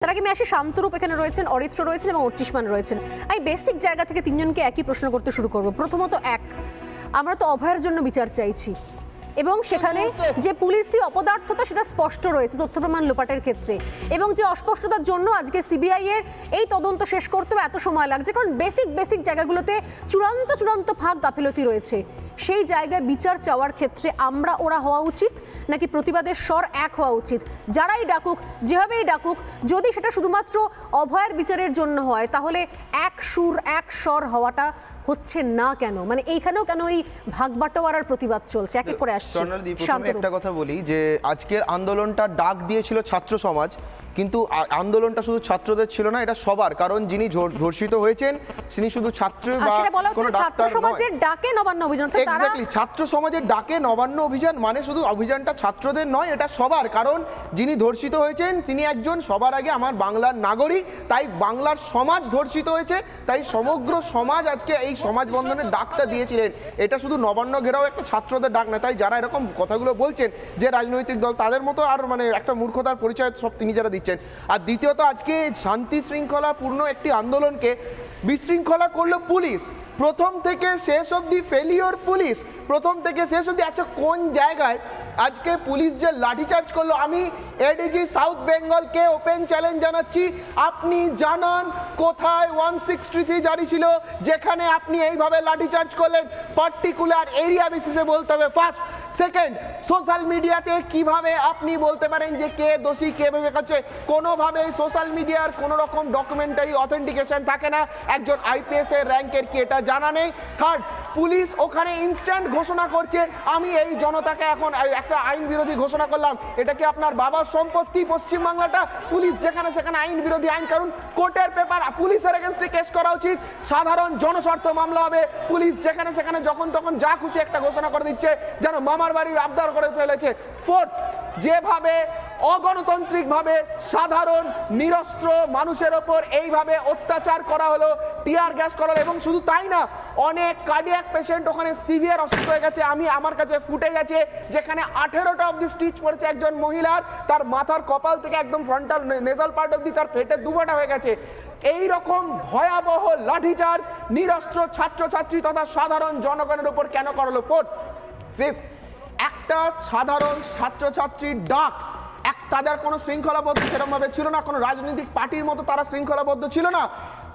তার আগে আমি আসি শান্তরূপ এখানে রয়েছেন, অরিত্র রয়েছেন এবং অর্চিষ্মান রয়েছেন। আমি বেসিক জায়গা থেকে তিনজনকে একই প্রশ্ন করতে শুরু করব। প্রথমত আমরা তো অভয়ের জন্য বিচার চাইছি এবং সেখানে যে পুলিশি অপদার্থতা সেটা স্পষ্ট রয়েছে তথ্য প্রমাণ লোপাটের ক্ষেত্রে, এবং যে অস্পষ্টতার জন্য আজকে সিবিআই এর এই তদন্ত শেষ করতেও এত সময় লাগছে, কারণ বেসিক জায়গাগুলোতে চূড়ান্ত ফাঁক গাফিলতি রয়েছে। সেই জায়গায় বিচার চাওয়ার ক্ষেত্রে ওরা হওয়া উচিত নাকি প্রতিবাদের স্বর এক হওয়া উচিত? যারাই ডাকুক, যেভাবেই ডাকুক, যদি সেটা শুধুমাত্র অভয়ের বিচারের জন্য হয় তাহলে এক সুর এক স্বর হওয়াটা হচ্ছে না কেন? মানে এইখানেও কেন এই ভাগ বাটোয়ারার প্রতিবাদ চলছে? একে করে আসছে। একটা কথা বলি যে আজকের আন্দোলনটা ডাক দিয়েছিল ছাত্র সমাজ, কিন্তু আন্দোলনটা শুধু ছাত্রদের ছিল না, এটা সবার। কারণ যিনি ধর্ষিত হয়েছেন তিনি শুধু ছাত্র বা কোনো ছাত্র সমাজের ডাকে নবান্ন অভিযান। এক্স্যাক্টলি, ছাত্র সমাজের ডাকে নবান্ন অভিযান মানে শুধু অভিযানটা ছাত্রদের নয়, এটা সবার। কারণ যিনি ধর্ষিত হয়েছেন তিনি একজন সবার আগে আমার বাংলার নাগরিক, তাই বাংলার সমাজ ধর্ষিত হয়েছে, তাই সমগ্র সমাজ আজকে এই সমাজ বন্ধনের ডাকটা দিয়েছিলেন। এটা শুধু নবান্ন ঘেরাও একটা ছাত্রদের ডাক না। তাই যারা এরকম কথাগুলো বলছেন যে রাজনৈতিক দল, তাদের মতো আর একটা মূর্খতার পরিচয় সব তিনি যারা দিচ্ছেন। আর দ্বিতীয়ত, আজকে শান্তি শৃঙ্খলাপূর্ণ একটি আন্দোলনকে বিশৃঙ্খলা করলো পুলিশ। প্রথম থেকে শেষ অবধি ফেলিওর পুলিশ, প্রথম থেকে শেষ অবধি। আচ্ছা, কোন জায়গায় আজকে পুলিশ যে লাঠিচার্জ করলো, আমি এডিজি সাউথ বেঙ্গলকে ওপেন চ্যালেঞ্জ জানাচ্ছি, আপনি জানান কোথায় 163 জারি ছিল যেখানে আপনি এইভাবে লাঠিচার্জ করলেন? পার্টিকুলার এরিয়া বেসিসে বলতে হবে। ফার্স্ট। সেকেন্ড, সোশ্যাল মিডিয়াতে কিভাবে আপনি বলতে পারেন যে কে দোষী কে ভেবে করছে? কোনোভাবে সোশ্যাল মিডিয়ার কোনো রকম ডকুমেন্টারি অথেন্টিকেশন থাকে না। একজন আইপিএস এর র্যাঙ্কের কি এটা জানা নেই? থার্ড, পুলিশ ওখানে ইনস্ট্যান্ট ঘোষণা করছে আমি এই জনতাকে এখন একটা আইন বিরোধী ঘোষণা করলাম। এটা কি আপনার বাবার সম্পত্তি পশ্চিমবাংলাটা? পুলিশ যেখানে সেখানে আইন বিরোধী আইন, কারণ কোর্টের পেপার, পুলিশের এগেনস্টে কেস করা উচিত, সাধারণ জনস্বার্থ মামলা হবে। পুলিশ যেখানে সেখানে যখন তখন যা খুশি একটা ঘোষণা করে দিচ্ছে, যেন মামার বাড়ির আবদার করে ফেলেছে। ফোর্থ, যেভাবে অগণতান্ত্রিকভাবে সাধারণ নিরস্ত্র মানুষের ওপর এইভাবে অত্যাচার করা হলো, টিয়ার গ্যাস করা হলো, এবং শুধু তাই না, অনেক কার্ডিয়াক পেশেন্ট ওখানে সিভিয়ার অসুস্থ হয়ে গেছে। আমার কাছে ফুটে গেছে যেখানে 18টা অবধি স্টিচ পড়েছে একজন মহিলার, তার মাথার কপাল থেকে একদম ফ্রন্টাল নেজাল পার্ট অবধি তার পেটে দুফাটা হয়ে গেছে। এই রকম ভয়াবহ লাঠিচার্জ নিরস্ত্র ছাত্রছাত্রী তথা সাধারণ জনগণের উপর কেন করালো? ফোর্থ। ফিফথ, একটা সাধারণ ছাত্রছাত্রীর ডাক, তাদের কোনো শৃঙ্খলাবদ্ধ সেরকমভাবে ছিল না, কোনো রাজনৈতিক পার্টির মতো তারা শৃঙ্খলাবদ্ধ ছিল না।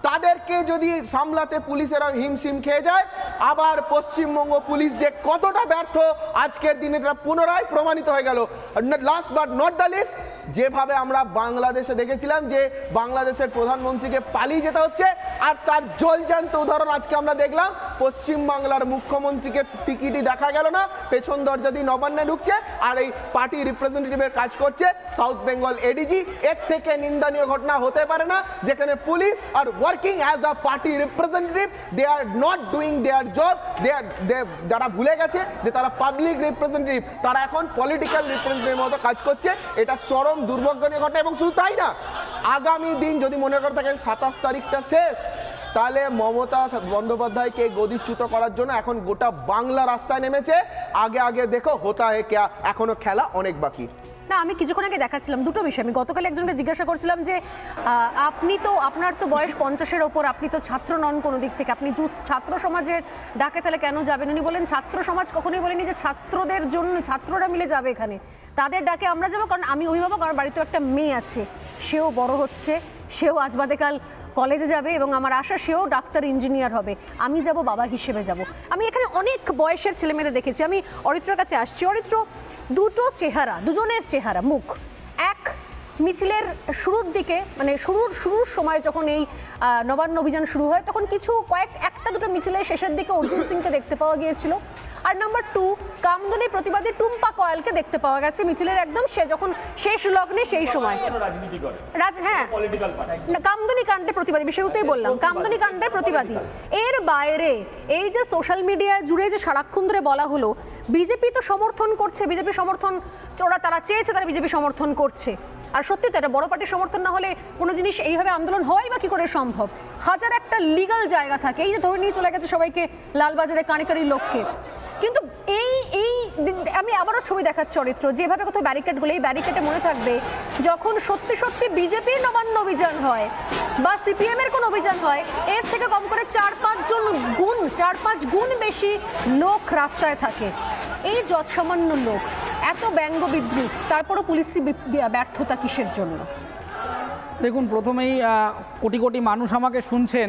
তাদেরকে যদি সামলাতে পুলিশেরা হিমশিম খেয়ে যায়, আবার পশ্চিমবঙ্গ পুলিশ যে কতটা ব্যর্থ আজকের দিনে এটা পুনরায় প্রমাণিত হয়ে গেল। Last but not the least, যেভাবে আমরা বাংলাদেশে দেখেছিলাম যে বাংলাদেশের প্রধানমন্ত্রীকে পালিয়ে যেতে হচ্ছে, আর তার জলজান্ত উদাহরণ আজকে আমরা দেখলাম। পশ্চিমবাংলার মুখ্যমন্ত্রীকে টিকিটই দেখা গেল না, পেছন দরজা দিয়ে নবান্নে ঢুকছে, আর এই পার্টি রিপ্রেজেন্টেটিভের কাজ করছে সাউথ বেঙ্গল এডিজি। এর থেকে নিন্দনীয় ঘটনা হতে পারে না, যেখানে পুলিশ আর working as a party representative, they are not doing their job. যারা ভুলে গেছে যে তারা পাবলিক রিপ্রেজেন্টেটিভ, তারা এখন পলিটিক্যাল রিপ্রেজেন্টেটিভ মতো কাজ করছে। এটা চরম দুর্ভাগ্যজনক ঘটনা। এবং শুধু তাই না, আগামী দিন যদি মনে করে থাকেন 27 তারিখটা শেষ, তাহলে মমতা বন্দ্যোপাধ্যায়কে গদিচ্যুত করার জন্য এখন গোটা বাংলা রাস্তায় নেমেছে। আগে দেখো হোতা হে ক্যা, এখনো খেলা অনেক বাকি। না, আমি কিছুক্ষণ আগে দেখাচ্ছিলাম দুটো বিষয়। আমি গতকাল একজনকে জিজ্ঞাসা করছিলাম যে আপনার তো বয়স 50-এর ওপর, আপনি তো ছাত্র নন কোনো দিক থেকে, আপনি ছাত্র সমাজের ডাকে তাহলে কেন যাবেন? উনি বলেন ছাত্র সমাজ কখনোই বলেনি যে ছাত্রদের জন্য, ছাত্ররা মিলে যাবে এখানে, তাদের ডাকে আমরা যাবো। কারণ আমি অভিভাবক, আমার বাড়িতে একটা মেয়ে আছে, সেও বড় হচ্ছে, সেও আজ বাদে কাল কলেজে যাবে, এবং আমার আশা সেও ডাক্তার ইঞ্জিনিয়ার হবে। আমি যাব বাবা হিসেবে যাব। আমি এখানে অনেক বয়সের ছেলেমেয়েদের দেখেছি। আমি অরিত্রর কাছে আসছি। অরিত্র, দুটো চেহারা, দুজনের চেহারা, মুখ এক। মিছিলের শুরুর দিকে, মানে শুরুর সময় যখন এই নবান্ন অভিযান শুরু হয়, তখন একটা দুটো মিছিলের শেষের দিকে অর্জুন সিংকে দেখতে পাওয়া গিয়েছিল। আর নাম্বার 2, কামদুনি প্রতিবাদী টুম্পা কয়ালকে দেখতে পাওয়া গেছে মিছিলের একদম যখন শেষ লগ্নে, সেই সময়। হ্যাঁ, কামদুনি কাণ্ডে প্রতিবাদী, শুরুতেই বললাম কামদুনি কাণ্ডের প্রতিবাদী। এর বাইরে এই যে সোশ্যাল মিডিয়া জুড়ে যে সারাক্ষণ ধরে বলা হলো বিজেপি তো সমর্থন করছে, বিজেপি সমর্থন তারা চেয়েছে, তারা বিজেপি সমর্থন করছে। আর সত্যি তো এটা বড় পার্টির সমর্থন না হলে কোনো জিনিস এইভাবে আন্দোলন হয় বা কি করে সম্ভব? হাজার একটা লিগাল জায়গা থাকে। এই যে ধরে নিয়ে চলে গেছে সবাইকে লালবাজারে কাঁড়ি লোককে, কিন্তু এই আমি আবারও ছবি দেখাচ্ছি চরিত্র, যেভাবে কোথাও ব্যারিকেডগুলো, এই ব্যারিকেডে মনে থাকবে যখন সত্যি সত্যি বিজেপির নবান্ন অভিযান হয় বা সিপিএম এর কোনো অভিযান হয়, এর থেকে কম করে 4-5 গুণ বেশি লোক রাস্তায় থাকে। এই যৎসামান্য লোক, এত ব্যঙ্গ বিদ্রুপ, তারপরও পুলিশি ব্যর্থতা কিসের জন্য? দেখুন, প্রথমেই কোটি কোটি মানুষ আমাকে শুনছেন,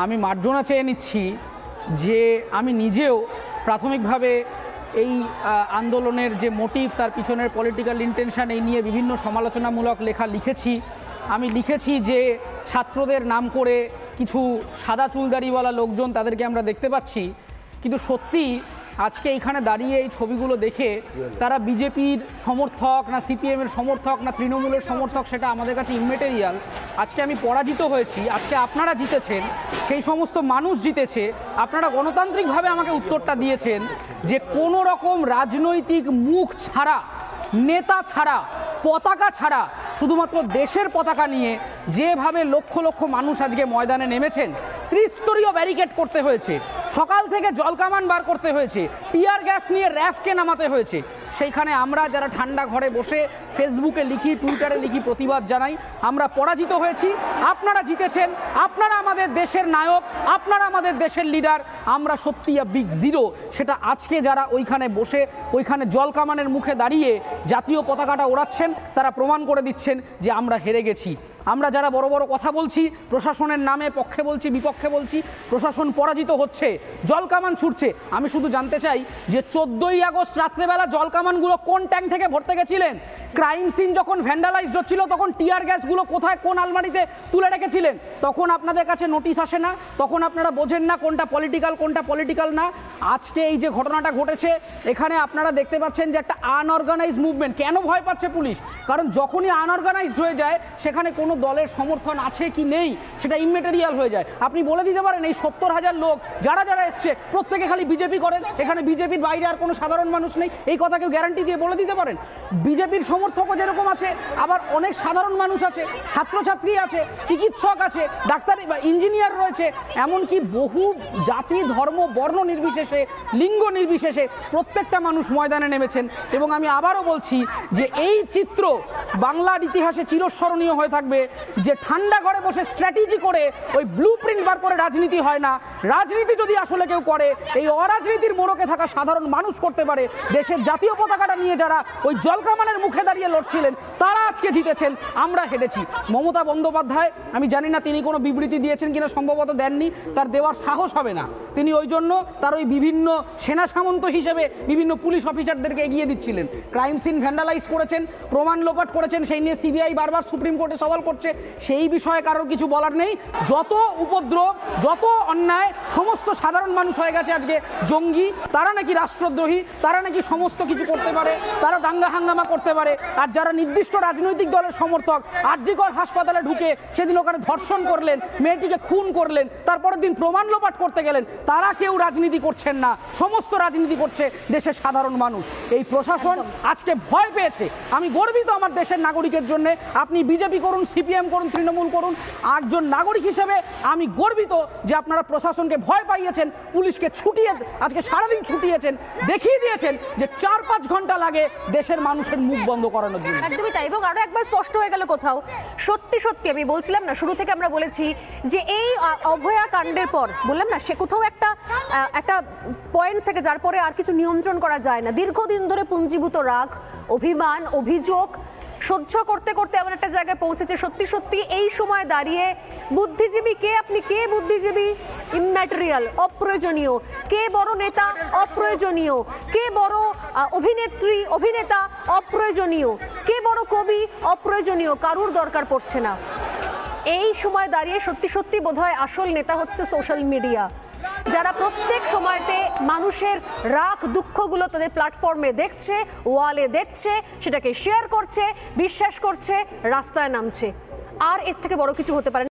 আমি মার্জনা চেয়ে নিচ্ছি যে আমি নিজেও প্রাথমিকভাবে এই আন্দোলনের যে মোটিভ, তার পিছনের পলিটিক্যাল ইন্টেনশন, এই নিয়ে বিভিন্ন সমালোচনামূলক লেখা লিখেছি। আমি লিখেছি যে ছাত্রদের নাম করে কিছু সাদা চুলদাড়িওয়ালা লোকজন, তাদেরকে আমরা দেখতে পাচ্ছি, কিন্তু সত্যি আজকে এইখানে দাঁড়িয়ে এই ছবিগুলো দেখে তারা বিজেপির সমর্থক না সিপিএমের সমর্থক না তৃণমূলের সমর্থক, সেটা আমাদের কাছে ইমমেটেরিয়াল। আজকে আমি পরাজিত হয়েছি, আজকে আপনারা জিতেছেন, সেই সমস্ত মানুষ জিতেছে। আপনারা গণতান্ত্রিকভাবে আমাকে উত্তরটা দিয়েছেন যে কোনো রকম রাজনৈতিক মুখ ছাড়া, নেতা ছাড়া, পতাকা ছাড়া, শুধুমাত্র দেশের পতাকা নিয়ে যেভাবে লক্ষ লক্ষ মানুষ আজকে ময়দানে নেমেছেন, ত্রিস্তরীয় ব্যারিকেড করতে হয়েছে, সকাল থেকে জলকামান বার করতে হয়েছে, টিয়ার গ্যাস নিয়ে র্যাফকে নামাতে হয়েছে, সেইখানে আমরা যারা ঠান্ডা ঘরে বসে ফেসবুকে লিখি, টুইটারে লিখি, প্রতিবাদ জানাই, আমরা পরাজিত হয়েছি। আপনারা জিতেছেন, আপনারা আমাদের দেশের নায়ক, আপনারা আমাদের দেশের লিডার। আমরা সত্যি বিগ জিরো, সেটা আজকে যারা ওইখানে বসে ওইখানে জলকামানের মুখে দাঁড়িয়ে জাতীয় পতাকাটা ওড়াচ্ছেন, তারা প্রমাণ করে দিচ্ছেন যে আমরা হেরে গেছি। আমরা যারা বড় বড় কথা বলছি, প্রশাসনের নামে পক্ষে বলছি, বিপক্ষে বলছি, প্রশাসন পরাজিত হচ্ছে, জলকামান ছুটছে। আমি শুধু জানতে চাই যে 14ই আগস্ট রাত্রেবেলা জলকামানগুলো কোন ট্যাঙ্ক থেকে ভরতে গেছিলেন? ক্রাইম সিন যখন ভ্যান্ডালাইজড হচ্ছিল, তখন টিয়ার গ্যাসগুলো কোথায়, কোন আলমারিতে তুলে রেখেছিলেন? তখন আপনাদের কাছে নোটিশ আসে না, তখন আপনারা বোঝেন না কোনটা পলিটিক্যাল কোনটা পলিটিক্যাল না। আজকে এই যে ঘটনাটা ঘটেছে, এখানে আপনারা দেখতে পাচ্ছেন যে একটা আনঅর্গানাইজ মুভমেন্ট। কেন ভয় পাচ্ছে পুলিশ? কারণ যখনই আনঅর্গানাইজড হয়ে যায়, সেখানে কোনো দলের সমর্থন আছে কি নেই সেটা ইমমেটেরিয়াল হয়ে যায়। আপনি বলে দিতে পারেন এই 70,000 লোক যারা যারা এসছে প্রত্যেকে খালি বিজেপি করেন, এখানে বিজেপির বাইরে আর কোনো সাধারণ মানুষ নেই, এই কথা কেউ গ্যারান্টি দিয়ে বলে দিতে পারেন? বিজেপির সমর্থকও যেরকম আছে, আবার অনেক সাধারণ মানুষ আছে, ছাত্রছাত্রী আছে, চিকিৎসক আছে, ডাক্তার বা ইঞ্জিনিয়ার রয়েছে, এমনকি বহু জাতি, ধর্ম, বর্ণ নির্বিশেষে, লিঙ্গ নির্বিশেষে প্রত্যেকটা মানুষ ময়দানে নেমেছেন। এবং আমি আবারও বলছি যে এই চিত্র বাংলার ইতিহাসে চিরস্মরণীয় হয়ে থাকবে, যে ঠান্ডা ঘরে বসে স্ট্র্যাটেজি করে ওই ব্লু প্রিন্ট বার করে রাজনীতি হয় না। রাজনীতি যদি আসলে কেউ করে, এই অরাজনীতির মোড়কে থাকা সাধারণ মানুষ করতে পারে। দেশের জাতীয় পতাকাটা নিয়ে যারা ওই জলকামানের মুখে দাঁড়িয়ে লড়ছিলেন, তারা আজকে জিতেছেন, আমরা হেরেছি। মমতা বন্দ্যোপাধ্যায়, আমি জানি না তিনি কোনো বিবৃতি দিয়েছেন কিনা, সম্ভবত দেননি, তার দেওয়ার সাহস হবে না। তিনি ওই জন্য তার ওই বিভিন্ন সেনা সামন্ত হিসেবে বিভিন্ন পুলিশ অফিসারদেরকে এগিয়ে দিচ্ছিলেন। ক্রাইম সিন ভ্যান্ডালাইজ করেছেন, প্রমাণ লোপাট করেছেন, সেই নিয়ে সিবিআই বারবার সুপ্রিম কোর্টে সওয়াল করছে, সেই বিষয়ে কারোর কিছু বলার নেই। যত উপদ্রব, যত অন্যায়, সমস্ত সাধারণ মানুষ হয়ে গেছে আজকে জঙ্গি। তারা নাকি রাষ্ট্রদ্রোহী, তারা নাকি সমস্ত কিছু করতে পারে, তারা দাঙ্গা হাঙ্গামা করতে পারে। আর যারা নির্দিষ্ট রাজনৈতিক দলের সমর্থক, আরজিকর হাসপাতালে ঢুকে সেদিন ওখানে ধর্ষণ করলেন, মেয়েটিকে খুন করলেন, তারপরের দিন প্রমাণ লোপাট করতে গেলেন, তারা কেউ রাজনীতি করছেন না, সমস্ত রাজনীতি করছে দেশের সাধারণ মানুষ। এই প্রশাসন আজকে ভয় পেয়েছে। আমি গর্বিত আমার দেশের নাগরিকের জন্য। আপনি বিজেপি করুন, সিপিএম করুন, তৃণমূল করুন, একজন নাগরিক হিসেবে আমি গর্বিত যে আপনারা প্রশাসনকে ভয় পাইয়েছেন, পুলিশকে ছুটিয়ে আজকে সারাদিন ছুটিয়েছেন, দেখিয়ে দিয়েছেন যে 4-5 ঘন্টা লাগে দেশের মানুষের মুখ বন্ধ করানোর জন্য। একদমই তাই। এবং আরো একবার স্পষ্ট হয়ে গেল কোথাও, সত্যি সত্যি আমি বলছিলাম না, শুরু থেকে আমরা বলেছি যে এই অভয়া কাণ্ডের পর বললাম না, সে কোথাও একটা পয়েন্ট থেকে যার পরে আর কিছু নিয়ন্ত্রণ করা যায় না। দীর্ঘদিন ধরে পুঞ্জীভূত রাগ, অভিমান, অভিযোগ সহ্য করতে করতে এমন একটা জায়গায় পৌঁছেছে, সত্যি সত্যি এই সময় দাঁড়িয়ে বুদ্ধিজীবী কে, আপনি কে বুদ্ধিজীবী, ইম্যাটেরিয়াল, অপ্রয়োজনীয়। কে বড় নেতা, অপ্রয়োজনীয়। কে বড় অভিনেত্রী, অভিনেতা, অপ্রয়োজনীয়। কে বড় কবি, অপ্রয়োজনীয়, কারুর দরকার পড়ছে না। এই সময় দাঁড়িয়ে সত্যি সত্যি বোধহয় আসল নেতা হচ্ছে সোশ্যাল মিডিয়া, যারা প্রত্যেক সময়তে মানুষের রাগ দুঃখগুলো তাদের প্ল্যাটফর্মে দেখছে, ওয়ালে দেখছে, সেটাকে শেয়ার করছে, বিশ্বাস করছে, রাস্তায় নামছে। আর এর থেকে বড় কিছু হতে পারে না।